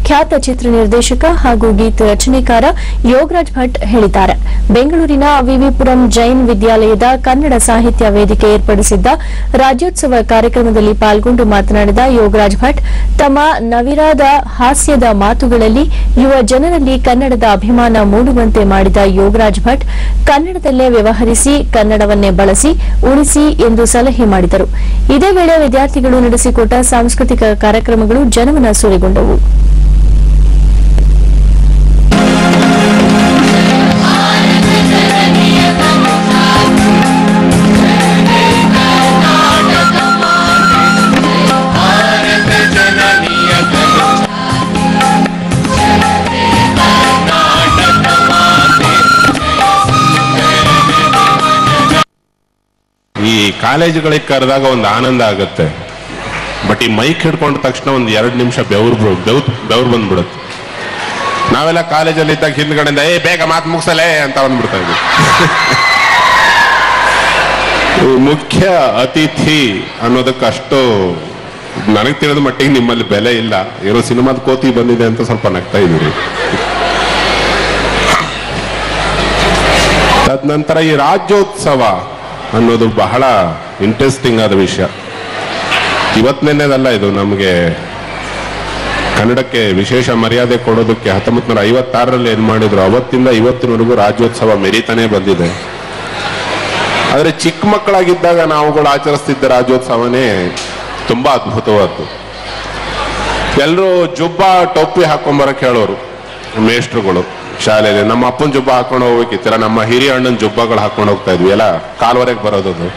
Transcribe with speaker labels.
Speaker 1: ಖ್ಯಾತ ಚಿತ್ರ ನಿರ್ದೇಶಕ ಹಾಗೂ ಗೀತ ರಚನೆಕಾರ ಯೋಗರಾಜ್ ಭಟ್ ಹೇಳಿದ್ದಾರೆ. ಬೆಂಗಳೂರಿನ ವಿವಿಪುರಂ ಜೈನ್ ವಿದ್ಯಾಲಯದ ಕನ್ನಡ ಸಾಹಿತ್ಯ ವೇದಿಕೆ ಏರ್ಪಡಿಸಿದ್ದ ರಾಜ್ಯೋತ್ಸವ ಕಾರ್ಯಕ್ರಮದಲ್ಲಿ ಪಾಲ್ಗೊಂಡು ಮಾತನಾಡಿದ ಯೋಗರಾಜ್ ಭಟ್, ತಮ್ಮ ನವಿರಾದ ಹಾಸ್ಯದ ಮಾತುಗಳಲ್ಲಿ ಯುವ ಜನರಲ್ಲಿ ಕನ್ನಡದ ಅಭಿಮಾನ ಮೂಡುವಂತೆ ಮಾಡಿದ ಯೋಗರಾಜ್ ಭಟ್, ಕನ್ನಡದಲ್ಲೇ ವ್ಯವಹರಿಸಿ, ಕನ್ನಡವನ್ನೇ ಬಳಸಿ, ಉಳಿಸಿ ಎಂದು ಸಲಹೆ ಮಾಡಿದರು. ಇದೇ ವೇಳೆ ವಿದ್ಯಾರ್ಥಿಗಳು ನಡೆಸಿಕೊಟ್ಟ ಸಾಂಸ್ಕೃತಿಕ ಕಾರ್ಯಕ್ರಮಗಳು ಜನಮನ ಸೂರೆಗೊಂಡವು.
Speaker 2: ಈ ಕಾಲೇಜುಗಳಿಗೆ ಕರೆದಾಗ ಒಂದು ಆನಂದ ಆಗುತ್ತೆ. ಬಟ್ ಈ ಮೈಕ್ ಹಿಡ್ಕೊಂಡ ತಕ್ಷಣ ಒಂದು 2 ನಿಮಿಷ ಬೆವ್ರು ಬಂದ್ಬಿಡುತ್ತೆ. ನಾವೆಲ್ಲ ಕಾಲೇಜಲ್ಲಿ ಇದ್ದಾಗ ಹಿಂದ್ಗಡೆಯಿಂದ ಬೇಗ ಮಾತು ಮುಗಿಸಲೇ ಅಂತ ಬಂದ್ಬಿಡ್ತಾ ಇದ್ವಿ. ಮುಖ್ಯ ಅತಿಥಿ ಅನ್ನೋದಕ್ಕಷ್ಟು ನನಗೆ ತಿಳಿದ ಮಟ್ಟಿಗೆ ನಿಮ್ಮಲ್ಲಿ ಬೆಲೆ ಇಲ್ಲ. ಏನೋ ಸಿನಿಮಾದ ಕೋತಿ ಬಂದಿದೆ ಅಂತ ಸ್ವಲ್ಪ ನಗ್ತಾ ಇದ್ದೀರಿ. ತದನಂತರ ಈ ರಾಜ್ಯೋತ್ಸವ ಅನ್ನೋದು ಬಹಳ ಇಂಟ್ರೆಸ್ಟಿಂಗ್ ಆದ ವಿಷಯ. ಇವತ್ತಿನೆಲ್ಲ ಇದು ನಮಗೆ ಕನ್ನಡಕ್ಕೆ ವಿಶೇಷ ಮರ್ಯಾದೆ ಕೊಡೋದಕ್ಕೆ 1956ರಲ್ಲಿ ಏನ್ ಮಾಡಿದ್ರು, ಅವತ್ತಿಂದ ಇವತ್ತಿನವರೆಗೂ ರಾಜ್ಯೋತ್ಸವ ಮೆರಿತಾನೆ ಬಂದಿದೆ. ಆದ್ರೆ ಚಿಕ್ಕ ಮಕ್ಕಳಾಗಿದ್ದಾಗ ನಾವುಗಳು ಆಚರಿಸ್ತಿದ್ದ ರಾಜ್ಯೋತ್ಸವನೇ ತುಂಬಾ ಅದ್ಭುತವಾದ್ದು. ಎಲ್ಲರೂ ಜುಬ್ಬ ಟೊಪ್ಪಿ ಹಾಕೊಂಬರಕ್ಕೆ ಹೇಳೋರು ಮೇಷ್ಟ್ರುಗಳು ಶಾಲೆಯಲ್ಲಿ. ನಮ್ಮ ಅಪ್ಪನ ಜುಬ್ಬ ಹಾಕೊಂಡು ಹೋಗ್ಬೇಕಿತ್ತರ, ನಮ್ಮ ಹಿರಿಯ ಅಣ್ಣನ ಜುಬ್ಬಗಳು ಹಾಕೊಂಡು ಹೋಗ್ತಾ ಇದ್ವಿ, ಎಲ್ಲ ಕಾಲ್ವರೆಗೆ ಬರೋದದು.